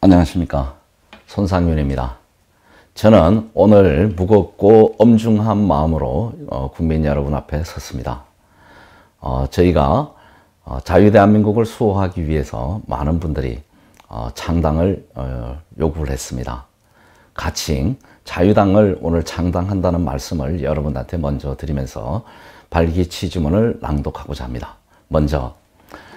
안녕하십니까. 손상윤입니다. 저는 오늘 무겁고 엄중한 마음으로 국민 여러분 앞에 섰습니다. 저희가 자유대한민국을 수호하기 위해서 많은 분들이 창당을 요구를 했습니다. 가칭 자유당을 오늘 창당한다는 말씀을 여러분한테 먼저 드리면서 발기취지문을 낭독하고자 합니다. 먼저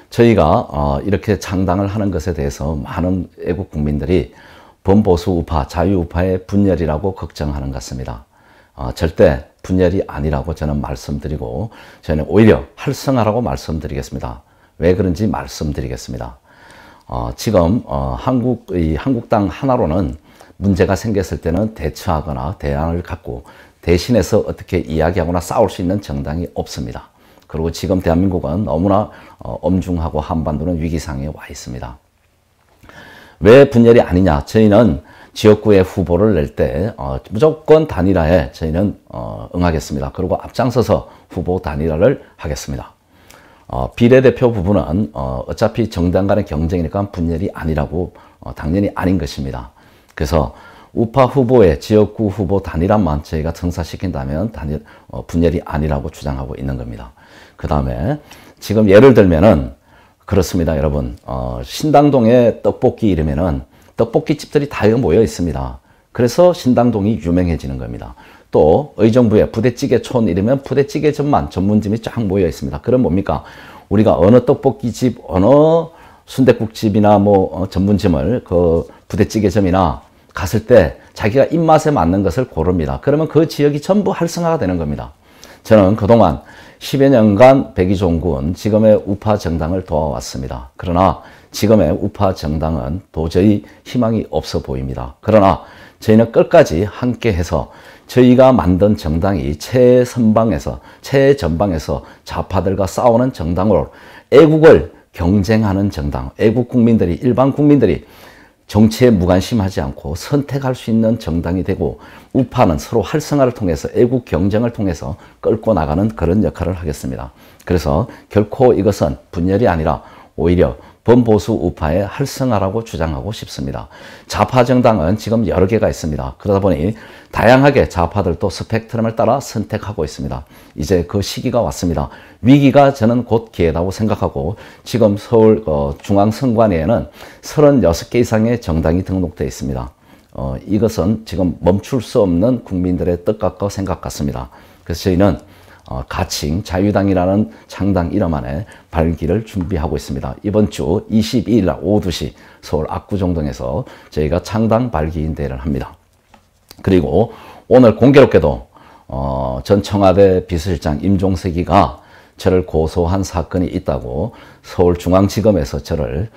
저희가 이렇게 창당을 하는 것에 대해서 많은 애국 국민들이 범보수 우파, 자유우파의 분열이라고 걱정하는 것 같습니다. 절대 분열이 아니라고 저는 말씀드리고 저는 오히려 활성화라고 말씀드리겠습니다. 왜 그런지 말씀드리겠습니다. 지금 한국당 하나로는 문제가 생겼을 때는 대처하거나 대안을 갖고 대신해서 어떻게 이야기하거나 싸울 수 있는 정당이 없습니다. 그리고 지금 대한민국은 너무나 엄중하고 한반도는 위기상에 와 있습니다. 왜 분열이 아니냐? 저희는 지역구에 후보를 낼 때 무조건 단일화에 저희는 응하겠습니다. 그리고 앞장서서 후보 단일화를 하겠습니다. 비례대표 부분은 어차피 정당 간의 경쟁이니까 분열이 아니라고 당연히 아닌 것입니다. 그래서 우파 후보의 지역구 후보 단일화만 저희가 성사시킨다면 분열이 아니라고 주장하고 있는 겁니다. 그 다음에 지금 예를 들면은 그렇습니다, 여러분. 신당동에 떡볶이 이러면은 떡볶이 집들이 다 모여 있습니다. 그래서 신당동이 유명해지는 겁니다. 또 의정부에 부대찌개촌 이러면 부대찌개점만 전문점이 쫙 모여 있습니다. 그럼 뭡니까? 우리가 어느 떡볶이집, 어느 순댓국집이나 전문점을 그 부대찌개점이나 갔을 때 자기가 입맛에 맞는 것을 고릅니다. 그러면 그 지역이 전부 활성화가 되는 겁니다. 저는 그동안 10여 년간 백의종군 지금의 우파 정당을 도와왔습니다. 그러나 지금의 우파 정당은 도저히 희망이 없어 보입니다. 그러나 저희는 끝까지 함께해서 저희가 만든 정당이 최전방에서 좌파들과 싸우는 정당으로 애국을 경쟁하는 정당, 애국 국민들이, 일반 국민들이 정치에 무관심하지 않고 선택할 수 있는 정당이 되고 우파는 서로 활성화를 통해서 애국 경쟁을 통해서 끌고 나가는 그런 역할을 하겠습니다. 그래서 결코 이것은 분열이 아니라 오히려 범보수 우파의 활성화라고 주장하고 싶습니다. 좌파 정당은 지금 여러 개가 있습니다. 그러다 보니 다양하게 좌파들도 스펙트럼을 따라 선택하고 있습니다. 이제 그 시기가 왔습니다. 위기가 저는 곧 기회라고 생각하고 지금 서울 중앙선관위에는 36개 이상의 정당이 등록되어 있습니다. 이것은 지금 멈출 수 없는 국민들의 뜻과 생각 같습니다. 그래서 저희는 가칭 자유당이라는 창당 이름 안에 발기를 준비하고 있습니다. 이번 주 22일 날 오후 2시 서울 압구정동에서 저희가 창당 발기인대회를 합니다. 그리고 오늘 공교롭게도 전 청와대 비서실장 임종석이가 저를 고소한 사건이 있다고 서울중앙지검에서 저를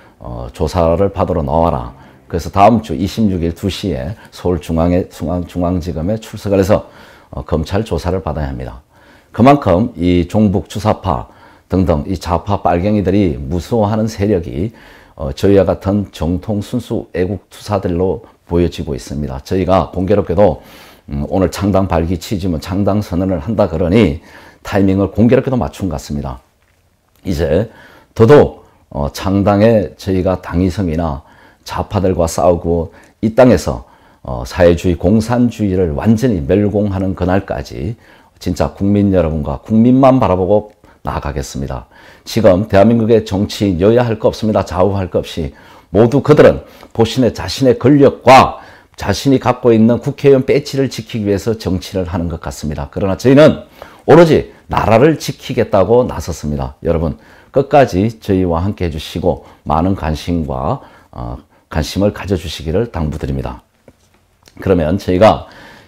조사를 받으러 나와라. 그래서 다음 주 26일 2시에 서울중앙지검에 출석을 해서 검찰 조사를 받아야 합니다. 그만큼 이 종북 주사파 등등 이 좌파 빨갱이들이 무서워하는 세력이 저희와 같은 정통 순수 애국 투사들로 보여지고 있습니다. 저희가 공교롭게도 오늘 창당 발기 취지문 창당 선언을 한다 그러니 타이밍을 공교롭게도 맞춘 것 같습니다. 이제 더더욱 창당에 저희가 당위성이나 좌파들과 싸우고 이 땅에서 사회주의 공산주의를 완전히 멸공하는 그날까지 진짜 국민 여러분과 국민만 바라보고 나아가겠습니다. 지금 대한민국의 정치인 여야 할 거 없습니다. 좌우할 거 없이 모두 그들은 자신의 권력과 자신이 갖고 있는 국회의원 배지를 지키기 위해서 정치를 하는 것 같습니다. 그러나 저희는 오로지 나라를 지키겠다고 나섰습니다. 여러분 끝까지 저희와 함께 해주시고 많은 관심을 가져주시기를 당부드립니다. 그러면 저희가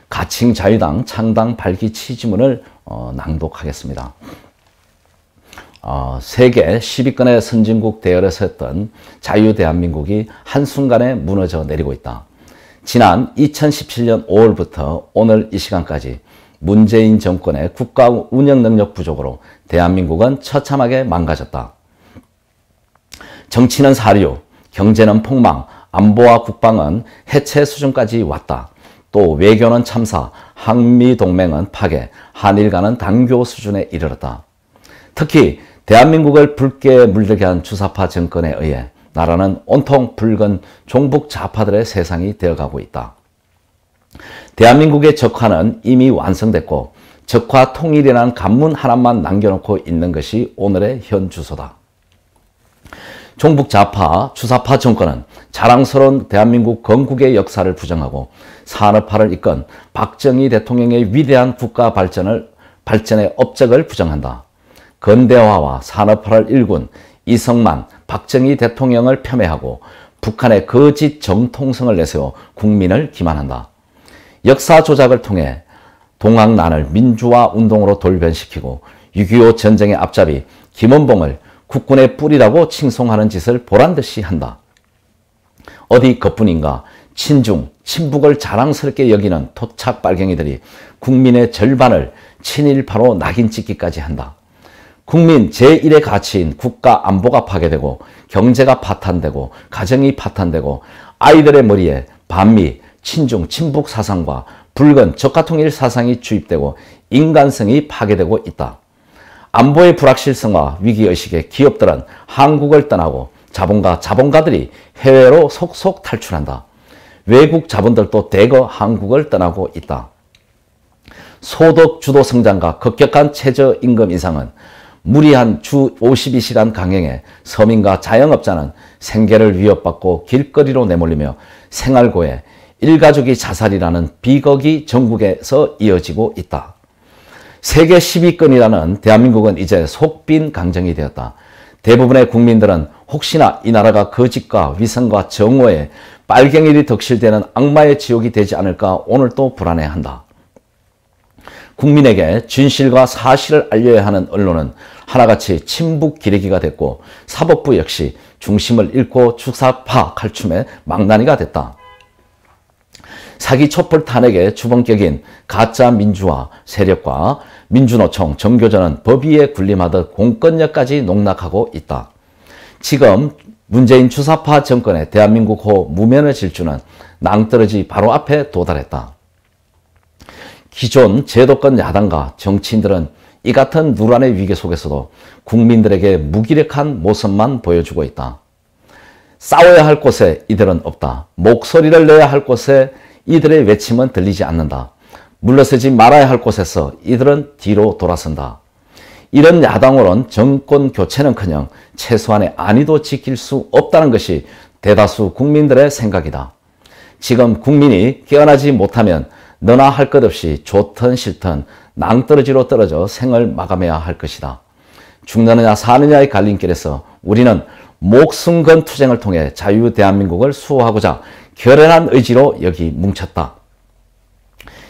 가칭 자유당 창당 발기 취지문을 낭독하겠습니다. 세계 10위권의 선진국 대열에서 했던 자유대한민국이 한순간에 무너져 내리고 있다. 지난 2017년 5월부터 오늘 이 시간까지 문재인 정권의 국가 운영 능력 부족으로 대한민국은 처참하게 망가졌다. 정치는 사류, 경제는 폭망, 안보와 국방은 해체 수준까지 왔다. 또 외교는 참사, 한미동맹은 파괴, 한일 간은 단교 수준에 이르렀다. 특히 대한민국을 붉게 물들게 한 주사파 정권에 의해 나라는 온통 붉은 종북 좌파들의 세상이 되어가고 있다. 대한민국의 적화는 이미 완성됐고 적화 통일이라는 간문 하나만 남겨놓고 있는 것이 오늘의 현 주소다. 종북 좌파, 주사파 정권은 자랑스러운 대한민국 건국의 역사를 부정하고 산업화를 이끈 박정희 대통령의 위대한 국가 발전의 업적을 부정한다. 근대화와 산업화를 일군 이승만, 박정희 대통령을 폄훼하고 북한의 거짓 정통성을 내세워 국민을 기만한다. 역사 조작을 통해 동학난을 민주화 운동으로 돌변시키고 6.25 전쟁의 앞잡이 김원봉을 국군의 뿌리라고 칭송하는 짓을 보란듯이 한다. 어디 그뿐인가 친중, 친북을 자랑스럽게 여기는 토착 빨갱이들이 국민의 절반을 친일파로 낙인 찍기까지 한다. 국민 제1의 가치인 국가 안보가 파괴되고 경제가 파탄되고 가정이 파탄되고 아이들의 머리에 반미, 친중, 친북 사상과 붉은 적화통일 사상이 주입되고 인간성이 파괴되고 있다. 안보의 불확실성과 위기의식에 기업들은 한국을 떠나고 자본가들이 해외로 속속 탈출한다. 외국 자본들도 대거 한국을 떠나고 있다. 소득 주도 성장과 급격한 최저임금 인상은 무리한 주 52시간 강행에 서민과 자영업자는 생계를 위협받고 길거리로 내몰리며 생활고에 일가족이 자살이라는 비극이 전국에서 이어지고 있다. 세계 10위권이라는 대한민국은 이제 속빈 강정이 되었다. 대부분의 국민들은 혹시나 이 나라가 거짓과 위선과 정오에 빨갱이들이 덕실되는 악마의 지옥이 되지 않을까 오늘도 불안해한다. 국민에게 진실과 사실을 알려야 하는 언론은 하나같이 친북 기레기가 됐고 사법부 역시 중심을 잃고 주사파 칼춤의 망나니가 됐다. 사기 촛불 탄핵의 주범격인 가짜 민주화 세력과 민주노총, 정교조는 법 위에 군림하듯 공권력까지 농락하고 있다. 지금 문재인 주사파 정권의 대한민국호 무면의 질주는 낭떠러지 바로 앞에 도달했다. 기존 제도권 야당과 정치인들은 이 같은 누란의 위기 속에서도 국민들에게 무기력한 모습만 보여주고 있다. 싸워야 할 곳에 이들은 없다. 목소리를 내야 할 곳에 이들의 외침은 들리지 않는다. 물러서지 말아야 할 곳에서 이들은 뒤로 돌아선다. 이런 야당으로는 정권 교체는커녕 최소한의 안위도 지킬 수 없다는 것이 대다수 국민들의 생각이다. 지금 국민이 깨어나지 못하면 너나 할 것 없이 좋든 싫든 낭떠러지로 떨어져 생을 마감해야 할 것이다. 죽느냐 사느냐의 갈림길에서 우리는 목숨 건 투쟁을 통해 자유 대한민국을 수호하고자 결연한 의지로 여기 뭉쳤다.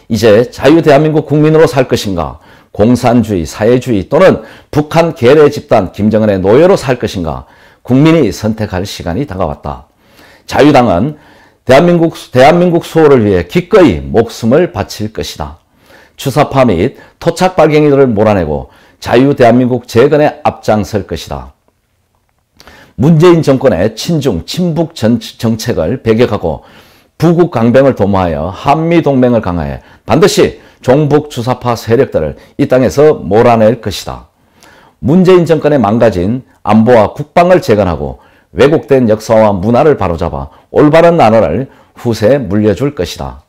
이제 자유 대한민국 국민으로 살 것인가? 공산주의, 사회주의 또는 북한 괴뢰 집단 김정은의 노예로 살 것인가? 국민이 선택할 시간이 다가왔다. 자유당은 대한민국 수호를 위해 기꺼이 목숨을 바칠 것이다. 주사파 및 토착 빨갱이들을 몰아내고 자유 대한민국 재건에 앞장설 것이다. 문재인 정권의 친중, 친북 정책을 배격하고 부국 강병을 도모하여 한미동맹을 강화해 반드시 종북 주사파 세력들을 이 땅에서 몰아낼 것이다. 문재인 정권의 망가진 안보와 국방을 재건하고 왜곡된 역사와 문화를 바로잡아 올바른 나라를 후세에 물려줄 것이다.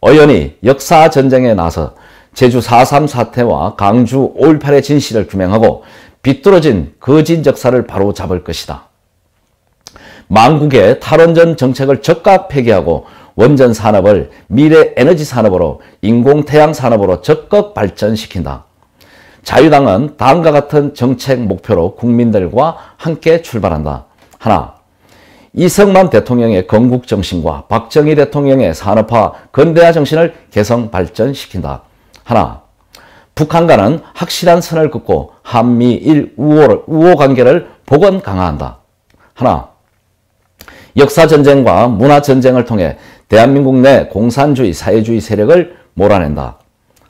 어연히 역사전쟁에 나서 제주 4.3 사태와 강주 5.18의 진실을 규명하고 비뚤어진 거짓 역사를 바로잡을 것이다. 만국의 탈원전 정책을 즉각 폐기하고 원전 산업을 미래 에너지 산업으로 인공태양 산업으로 적극 발전시킨다. 자유당은 다음과 같은 정책 목표로 국민들과 함께 출발한다. 하나, 이승만 대통령의 건국 정신과 박정희 대통령의 산업화 근대화 정신을 개성 발전시킨다. 하나, 북한과는 확실한 선을 긋고 한미일 우호 관계를 복원 강화한다. 하나, 역사전쟁과 문화전쟁을 통해 대한민국 내 공산주의, 사회주의 세력을 몰아낸다.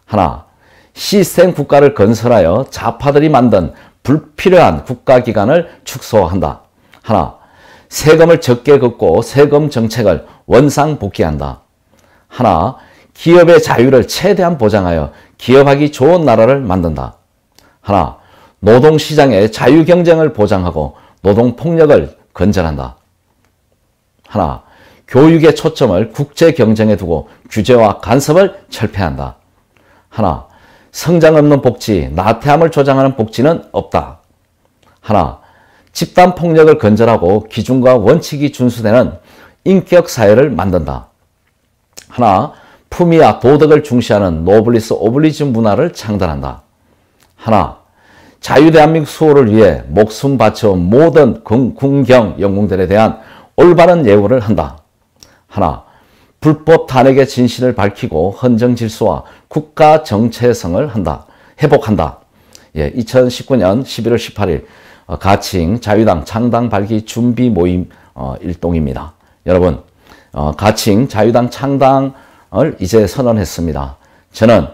하나, 시스템 국가를 건설하여 좌파들이 만든 불필요한 국가기관을 축소한다. 하나, 세금을 적게 걷고 세금 정책을 원상복귀한다. 하나, 기업의 자유를 최대한 보장하여 기업하기 좋은 나라를 만든다. 하나, 노동시장의 자유경쟁을 보장하고 노동폭력을 건전한다. 하나, 교육의 초점을 국제 경쟁에 두고 규제와 간섭을 철폐한다. 하나, 성장 없는 복지, 나태함을 조장하는 복지는 없다. 하나, 집단 폭력을 근절하고 기준과 원칙이 준수되는 인격 사회를 만든다. 하나, 품위와 도덕을 중시하는 노블리스 오블리주 문화를 창단한다. 하나, 자유대한민국 수호를 위해 목숨 바쳐온 모든 군경 영웅들에 대한 올바른 예우를 한다. 하나, 불법 탄핵의 진실을 밝히고 헌정 질서와 국가 정체성을 회복한다. 2019년 11월 18일 가칭 자유당 창당 발기 준비 모임 일동입니다. 여러분, 가칭 자유당 창당을 이제 선언했습니다. 저는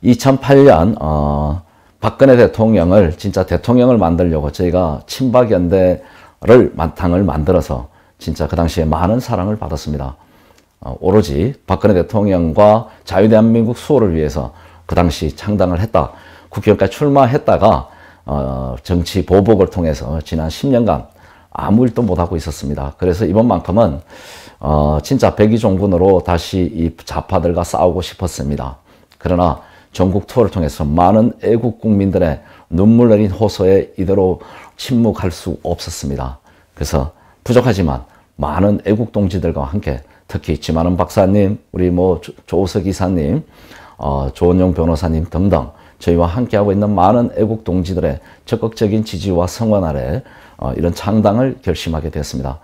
2008년 박근혜 대통령을 진짜 대통령을 만들려고 저희가 친박연대를 당을 만들어서 진짜 그 당시에 많은 사랑을 받았습니다. 오로지 박근혜 대통령과 자유대한민국 수호를 위해서 그 당시 창당을 했다. 국회의원까지 출마했다가 정치 보복을 통해서 지난 10년간 아무 일도 못하고 있었습니다. 그래서 이번만큼은 진짜 백의종군으로 다시 이 좌파들과 싸우고 싶었습니다. 그러나 전국 투어를 통해서 많은 애국 국민들의 눈물 내린 호소에 이대로 침묵할 수 없었습니다. 그래서 부족하지만 많은 애국 동지들과 함께 특히 지만은 박사님, 우리 조우석 이사님, 조은영 변호사님 등등 저희와 함께하고 있는 많은 애국 동지들의 적극적인 지지와 성원 아래 이런 창당을 결심하게 되었습니다.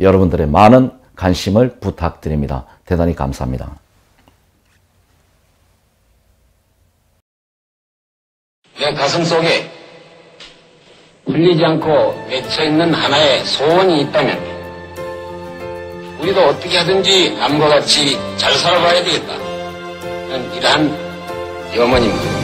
여러분들의 많은 관심을 부탁드립니다. 대단히 감사합니다. 내 가슴 속에 풀리지 않고 맺혀있는 하나의 소원이 있다면 우리도 어떻게 하든지 남과 같이 잘 살아봐야 되겠다. 저는 이러한 염원입니다.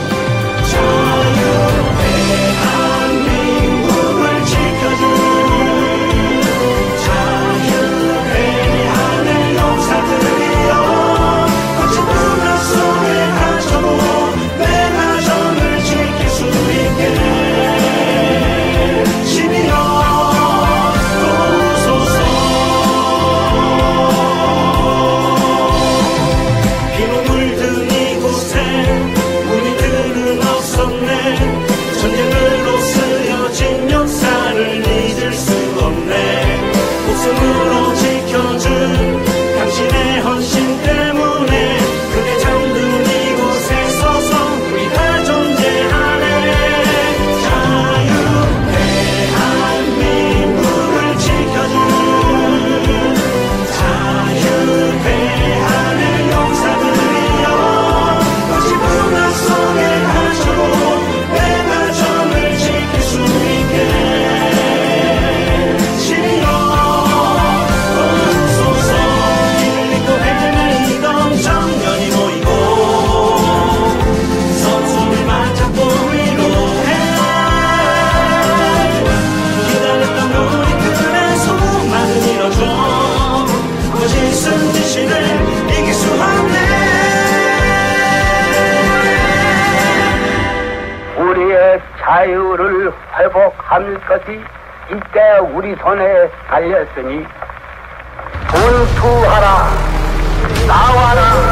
자유를 회복할 것이 이때 우리 손에 달렸으니 분투하라, 나와라.